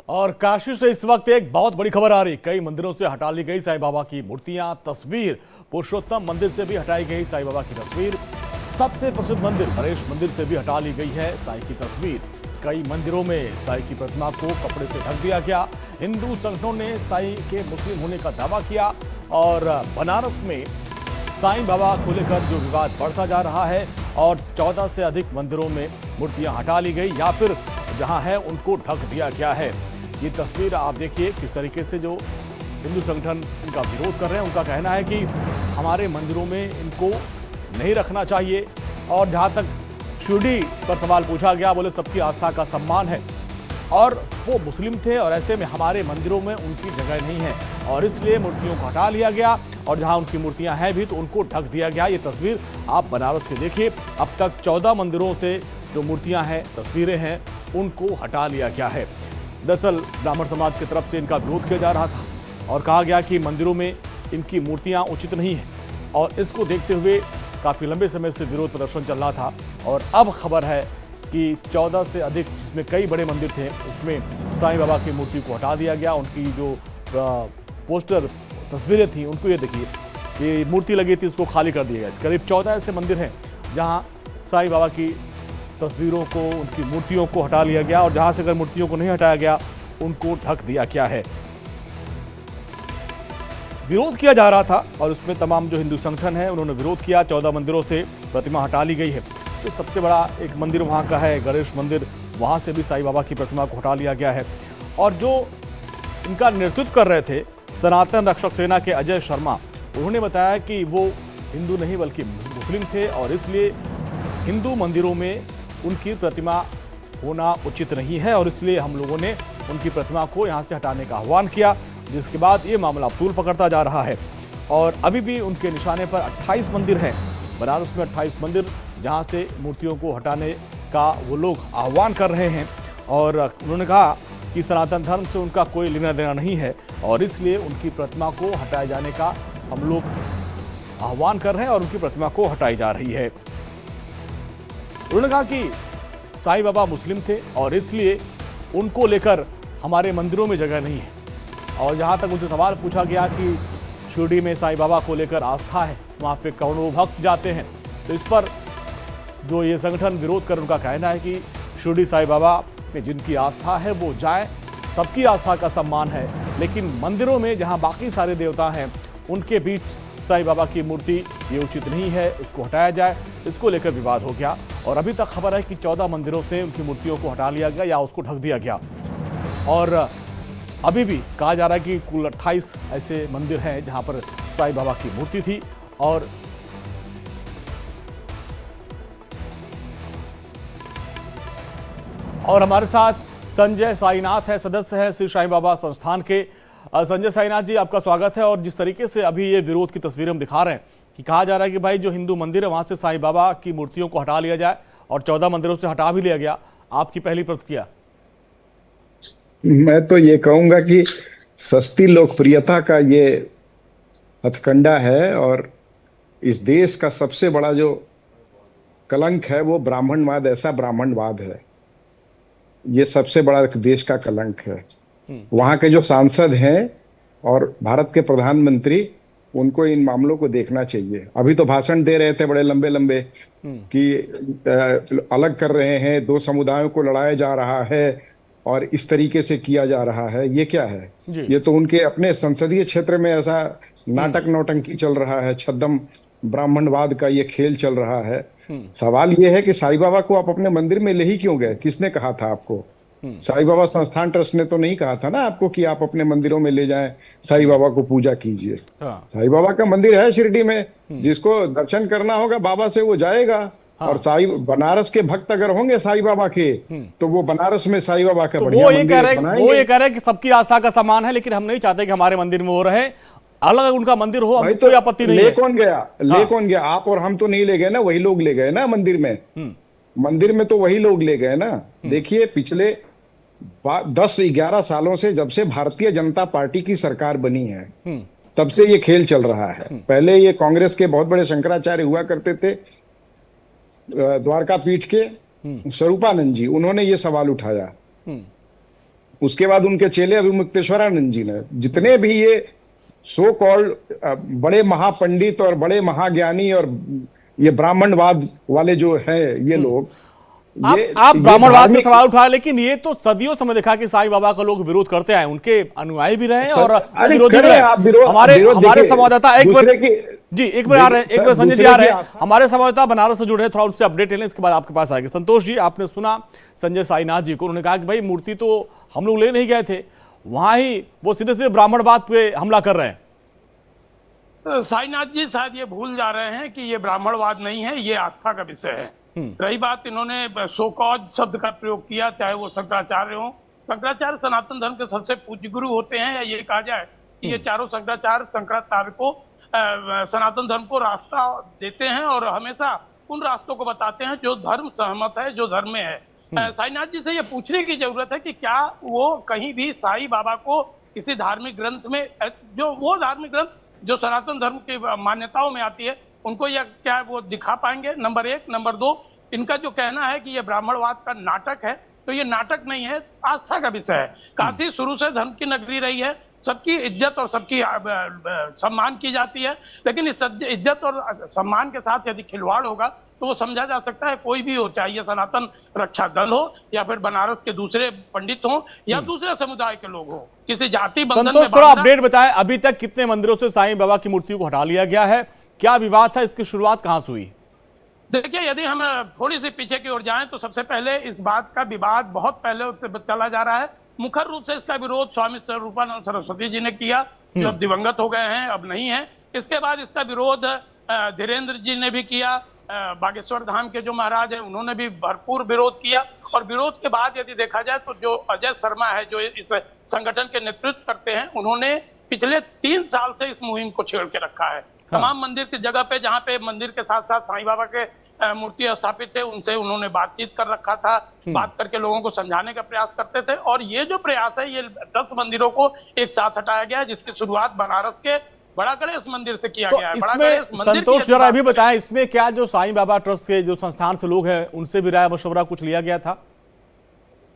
और काशी से इस वक्त एक बहुत बड़ी खबर आ रही। कई मंदिरों से हटा ली गई साईं बाबा की मूर्तियां, तस्वीर। पुरुषोत्तम मंदिर से भी हटाई गई साईं बाबा की तस्वीर। सबसे प्रसिद्ध मंदिर गणेश मंदिर से भी हटा ली गई है साईं की तस्वीर। कई मंदिरों में साईं की प्रतिमा को कपड़े से ढक दिया गया। हिंदू संगठनों ने साईं के मुस्लिम होने का दावा किया और बनारस में साईं बाबा को लेकर जो विवाद बढ़ता जा रहा है और 14 से अधिक मंदिरों में मूर्तियां हटा ली गई या फिर जहां है उनको ढक दिया गया है। ये तस्वीर आप देखिए किस तरीके से जो हिंदू संगठन इनका विरोध कर रहे हैं। उनका कहना है कि हमारे मंदिरों में इनको नहीं रखना चाहिए। और जहां तक शिरडी पर सवाल पूछा गया, बोले सबकी आस्था का सम्मान है और वो मुस्लिम थे और ऐसे में हमारे मंदिरों में उनकी जगह नहीं है और इसलिए मूर्तियों को हटा लिया गया और जहां उनकी मूर्तियां हैं भी तो उनको ढक दिया गया। ये तस्वीर आप बनारस की देखिए। अब तक 14 मंदिरों से जो मूर्तियां हैं, तस्वीरें हैं, उनको हटा लिया गया है। दरअसल ब्राह्मण समाज की तरफ से इनका विरोध किया जा रहा था और कहा गया कि मंदिरों में इनकी मूर्तियां उचित नहीं है और इसको देखते हुए काफ़ी लंबे समय से विरोध प्रदर्शन चल रहा था। और अब खबर है कि 14 से अधिक, जिसमें कई बड़े मंदिर थे, उसमें साईं बाबा की मूर्ति को हटा दिया गया। उनकी जो पोस्टर तस्वीरें थी उनको ये देखिए, ये मूर्ति लगी थी उसको खाली कर दिया गया। करीब 14 ऐसे मंदिर हैं जहाँ साईं बाबा की तस्वीरों को, उनकी मूर्तियों को हटा लिया गया और जहाँ से अगर मूर्तियों को नहीं हटाया गया उनको ढक दिया गया है। विरोध किया जा रहा था और उसमें तमाम जो हिंदू संगठन है उन्होंने विरोध किया। 14 मंदिरों से प्रतिमा हटा ली गई है। तो सबसे बड़ा एक मंदिर वहाँ का है गणेश मंदिर, वहाँ से भी साईं बाबा की प्रतिमा को हटा लिया गया है। और जो इनका नेतृत्व कर रहे थे सनातन रक्षक सेना के अजय शर्मा, उन्होंने बताया कि वो हिंदू नहीं बल्कि मुस्लिम थे और इसलिए हिंदू मंदिरों में उनकी प्रतिमा होना उचित नहीं है और इसलिए हम लोगों ने उनकी प्रतिमा को यहाँ से हटाने का आह्वान किया, जिसके बाद ये मामला तूल पकड़ता जा रहा है। और अभी भी उनके निशाने पर 28 मंदिर हैं बनारस में, 28 मंदिर जहाँ से मूर्तियों को हटाने का वो लोग आह्वान कर रहे हैं। और उन्होंने कहा कि सनातन धर्म से उनका कोई लेना देना नहीं है और इसलिए उनकी प्रतिमा को हटाए जाने का हम लोग आह्वान कर रहे हैं और उनकी प्रतिमा को हटाई जा रही है। उन्होंने कहा कि साईं बाबा मुस्लिम थे और इसलिए उनको लेकर हमारे मंदिरों में जगह नहीं है। और जहाँ तक उनसे सवाल पूछा गया कि शिरडी में साईं बाबा को लेकर आस्था है, वहाँ पे करोड़ों भक्त जाते हैं, तो इस पर जो ये संगठन विरोध कर उनका कहना है कि शिरडी साईं बाबा में जिनकी आस्था है वो जाए, सबकी आस्था का सम्मान है, लेकिन मंदिरों में जहाँ बाकी सारे देवता हैं उनके बीच साईं बाबा की मूर्ति ये उचित नहीं है, उसको हटाया जाए। इसको लेकर विवाद हो गया और अभी तक खबर है कि 14 मंदिरों से उनकी मूर्तियों को हटा लिया गया या उसको ढक दिया गया। और अभी भी कहा जा रहा है कि कुल 28 ऐसे मंदिर हैं जहां पर साईं बाबा की मूर्ति थी। और हमारे साथ संजय साईनाथ है, सदस्य है श्री साईं बाबा संस्थान के। संजय साईनाथ जी, आपका स्वागत है। और जिस तरीके से अभी ये विरोध की तस्वीर हम दिखा रहे हैं कि कहा जा रहा है कि भाई जो हिंदू मंदिर है वहां से साईं बाबा की मूर्तियों को हटा लिया जाए और 14 मंदिरों से हटा भी लिया गया, आपकी पहली प्रतिक्रिया? मैं तो ये कहूंगा कि सस्ती लोकप्रियता का ये हथकंडा है और इस देश का सबसे बड़ा जो कलंक है वो ब्राह्मणवाद, ऐसा ब्राह्मणवाद है। ये सबसे बड़ा देश का कलंक है। वहां के जो सांसद हैं और भारत के प्रधानमंत्री, उनको इन मामलों को देखना चाहिए। अभी तो भाषण दे रहे थे बड़े लंबे लंबे कि अलग कर रहे हैं, दो समुदायों को लड़ाया जा रहा है और इस तरीके से किया जा रहा है। ये क्या है? ये तो उनके अपने संसदीय क्षेत्र में ऐसा नाटक नौटंकी चल रहा है, छद्म ब्राह्मणवाद का ये खेल चल रहा है। सवाल ये है कि साईं बाबा को आप अपने मंदिर में ले ही क्यों गए? किसने कहा था आपको? साईं बाबा संस्थान ट्रस्ट ने तो नहीं कहा था ना आपको कि आप अपने मंदिरों में ले जाएं, साईं बाबा को पूजा कीजिए। साईं बाबा का मंदिर है शिरडी में, जिसको दर्शन करना होगा बाबा से वो जाएगा। और साईं बनारस के भक्त अगर होंगे साईं बाबा के, तो वो बनारस में साईं बाबा का बढ़िया मंदिर बनाएंगे। वो ये कह रहे हैं कि सबकी आस्था का सम्मान है, लेकिन हम नहीं चाहते कि हमारे मंदिर में वो रहे, अलग उनका मंदिर हो, हमें कोई आपत्ति नहीं है। ले कौन गया? ले कौन गया? आप और हम तो नहीं ले गए ना, वही लोग ले गए ना मंदिर में। मंदिर में तो वही लोग ले गए ना। देखिए, पिछले 10-11 सालों से, जब से भारतीय जनता पार्टी की सरकार बनी है, तब से ये खेल चल रहा है। पहले ये कांग्रेस के बहुत बड़े शंकराचार्य हुआ करते थे, द्वारका पीठ के स्वरूपानंद जी, उन्होंने ये सवाल उठाया उसके बाद उनके चेले अभिमुक्तेश्वरानंद जी ने, जितने भी ये सो कॉल्ड बड़े महापंडित और बड़े महाज्ञानी और ये ब्राह्मणवाद वाले जो है ये लोग, आप ब्राह्मणवाद पे सवाल उठाए, लेकिन ये तो सदियों समय देखा कि साईं बाबा का लोग विरोध करते आए, उनके अनुयायी भी रहे और विरोधी भी रहे। हमारे संवाददाता एक बार आ रहे हैं, एक बार संजय जी आ रहे हैं, हमारे संवाददाता बनारस से जुड़े हैं, थोड़ा उनसे अपडेट ले लें, इसके बाद आपके पास आएंगे। संतोष जी, आपने सुना संजय साईनाथ जी को, उन्होंने कहा कि भाई मूर्ति तो हम लोग ले नहीं गए थे, वहां ही वो सीधे सीधे ब्राह्मणवाद पे हमला कर रहे हैं। साईनाथ जी शायद ये भूल जा रहे हैं कि ये ब्राह्मणवाद नहीं है, ये आस्था का विषय है। रही बात, इन्होंने सोकॉज शब्द का प्रयोग किया, चाहे वो शंकराचार्य हो। शंकराचार्य सनातन धर्म के सबसे पूज्य गुरु होते हैं, या ये कहा जाए कि ये चारों शंकराचार्य शंकराचार्य को सनातन धर्म को रास्ता देते हैं और हमेशा उन रास्तों को बताते हैं जो धर्म सहमत है, जो धर्म में है। साईनाथ जी से ये पूछने की जरूरत है कि क्या वो कहीं भी साईं बाबा को किसी धार्मिक ग्रंथ में, जो वो धार्मिक ग्रंथ जो सनातन धर्म की मान्यताओं में आती है, उनको यह क्या वो दिखा पाएंगे? नंबर एक। नंबर दो, इनका जो कहना है कि ये ब्राह्मणवाद का नाटक है, तो ये नाटक नहीं है, आस्था का विषय है। काशी शुरू से धर्म की नगरी रही है, सबकी इज्जत और सबकी सम्मान की जाती है, लेकिन इस इज्जत और सम्मान के साथ यदि खिलवाड़ होगा तो वो समझा जा सकता है कोई भी हो, चाहे ये सनातन रक्षा दल हो या फिर बनारस के दूसरे पंडित हो या दूसरे समुदाय के लोग हो, किसी जाति बंधन। संतोष, थोड़ा अपडेट बताएं, अभी तक कितने मंदिरों से साईं बाबा की मूर्ति को हटा लिया गया है, क्या विवाद था, इसकी शुरुआत कहां से हुई? देखिए, यदि हम थोड़ी सी पीछे की ओर जाएं तो सबसे पहले इस बात का विवाद बहुत पहले उससे चला जा रहा है। मुखर रूप से इसका विरोध स्वामी स्वरूपानंद सरस्वती जी ने किया, जो अब दिवंगत हो गए हैं, अब नहीं है। इसके बाद इसका विरोध धीरेन्द्र जी ने भी किया, बागेश्वर धाम के जो महाराज हैं उन्होंने भी भरपूर विरोध किया। और विरोध के बाद यदि देखा जाए तो जो अजय शर्मा है, जो इस संगठन के नेतृत्व करते हैं, उन्होंने पिछले 3 साल से इस मुहिम को छेड़ के रखा है। तमाम मंदिर की जगह पे, जहाँ पे मंदिर के साथ साथ साईं बाबा के मूर्ति स्थापित थे, उनसे उन्होंने बातचीत कर रखा था, बात करके लोगों को समझाने का प्रयास करते थे। और ये जो प्रयास है, ये 10 मंदिरों को एक साथ हटाया गया है, जिसकी शुरुआत बनारस के बड़ा गणेश मंदिर से किया गया है। इसमें संतोष जरा भी बताएं, इसमें क्या जो साईं बाबा ट्रस्ट के जो संस्थान से लोग हैं उनसे भी राय मशवरा कुछ लिया गया था?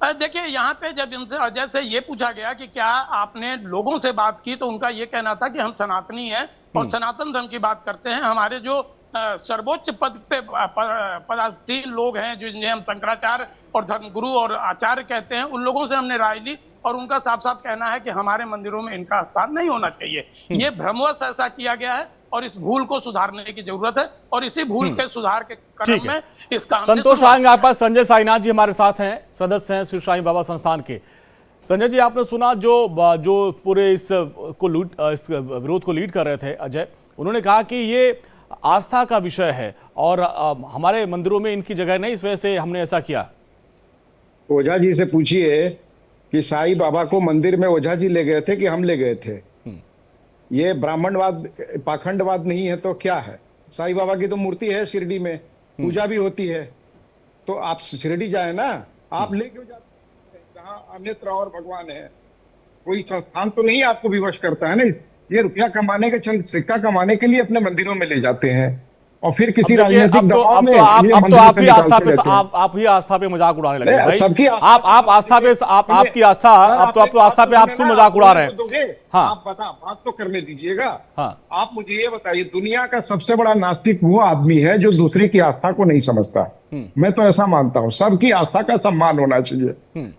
देखिए, यहाँ पे जब इनसे अजय से ये पूछा गया कि क्या आपने लोगों से बात की, तो उनका ये कहना था कि हम सनातनी हैं और सनातन धर्म की बात करते हैं। हमारे जो सर्वोच्च पद पे पदासीन लोग हैं, जिन्हें हम शंकराचार्य और धर्मगुरु और आचार्य कहते हैं, उन लोगों से हमने राय ली और उनका साफ साफ कहना है कि हमारे मंदिरों में इनका स्थान नहीं होना चाहिए। ये भ्रमवश ऐसा किया गया है और इस भूल को सुधारने की जरूरत है और इसी भूल के सुधार के क्रम में इस काम संतोष आएंगे आपके पास। संजय साईनाथ जी हमारे साथ हैं, सदस्य हैं श्री साईं बाबा संस्थान के। संजय जी, आपने सुना जो पूरे इस विरोध को लीड कर रहे थे अजय, उन्होंने कहा कि ये आस्था का विषय है और हमारे मंदिरों में इनकी जगह नहीं, इस वजह से हमने ऐसा किया। ओझा जी से पूछिए कि साईं बाबा को मंदिर में ओझा जी ले गए थे कि हम ले गए थे? ये ब्राह्मणवाद पाखंडवाद नहीं है तो क्या है? साईं बाबा की तो मूर्ति है शिरडी में, पूजा भी होती है, तो आप शिरडी जाए ना, आप ले क्यों जाते हैं जहाँ अन्यत्र और भगवान है? कोई संस्थान तो नहीं आपको विवश करता है ना। ये रुपया कमाने के, चंद सिक्का कमाने के लिए अपने मंदिरों में ले जाते हैं और फिर किसी राजनीतिक दबाव में आप ही आस्था पे मजाक उड़ाने लगे भाई। सबकी आप आस्था पे, आपकी आस्था, अब तो आस्था पे आप खुद मजाक उड़ा रहे हैं। हाँ, आप बात तो करने दीजिएगा। हाँ, आप मुझे ये बताइए, दुनिया का सबसे बड़ा नास्तिक वो आदमी है जो दूसरे की आस्था को नहीं समझता। मैं तो ऐसा मानता हूँ, सबकी आस्था का सम्मान होना चाहिए।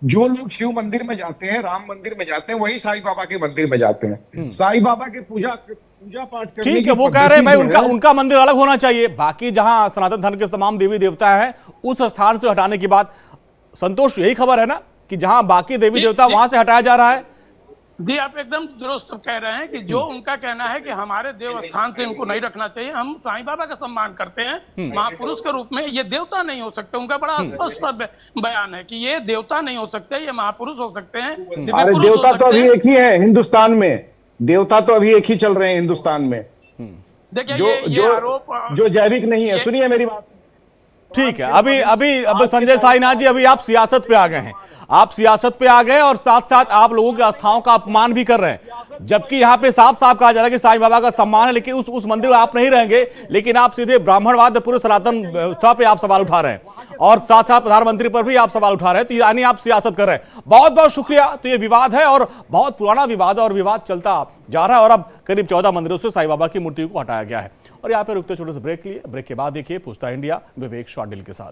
जो लोग शिव मंदिर में जाते हैं, राम मंदिर में जाते हैं, वही साईं बाबा के मंदिर में जाते हैं। साईं बाबा के पूजा पाठ करने ठीक है, वो कह रहे हैं भाई उनका मंदिर अलग होना चाहिए, बाकी जहां सनातन धर्म के तमाम देवी देवता हैं उस स्थान से हटाने की बात। संतोष, यही खबर है ना कि जहां बाकी देवी देवता वहां से हटाया जा रहा है? जी, आप एकदम दुरुस्त कह रहे हैं कि जो उनका कहना है कि हमारे देव स्थान से इनको नहीं रखना चाहिए। हम साईं बाबा का सम्मान करते हैं महापुरुष के रूप में। ये देवता नहीं हो सकते, उनका बड़ा स्पष्ट बयान है कि ये देवता नहीं हो सकते, ये महापुरुष हो सकते हैं। अरे देवता तो अभी एक ही है हिंदुस्तान में, देवता तो अभी एक ही चल रहे हैं हिंदुस्तान में। देखिए, जो जैविक नहीं है। सुनिए मेरी बात। ठीक है, अभी संजय साईनाथ जी, अभी आप सियासत पे आ गए हैं। आप सियासत पे आ गए और साथ साथ आप लोगों की आस्थाओं का अपमान भी कर रहे हैं, जबकि यहाँ पे साफ साफ कहा जा रहा है कि साईं बाबा का सम्मान है, लेकिन उस मंदिर में आप नहीं रहेंगे, लेकिन आप सीधे ब्राह्मणवाद पूरे सनातन व्यवस्था पे आप सवाल उठा रहे हैं और साथ साथ प्रधानमंत्री पर भी आप सवाल उठा रहे हैं। तो यानी आप सियासत कर रहे हैं। बहुत बहुत शुक्रिया। तो ये विवाद है और बहुत पुराना विवाद है और विवाद चलता जा रहा है और अब करीब 14 मंदिरों से साईं बाबा की मूर्ति को हटाया गया है। और यहाँ पे रुकते छोटे से ब्रेक लिए, ब्रेक के बाद देखिए पूछता इंडिया विवेक शॉर्ट डील के साथ।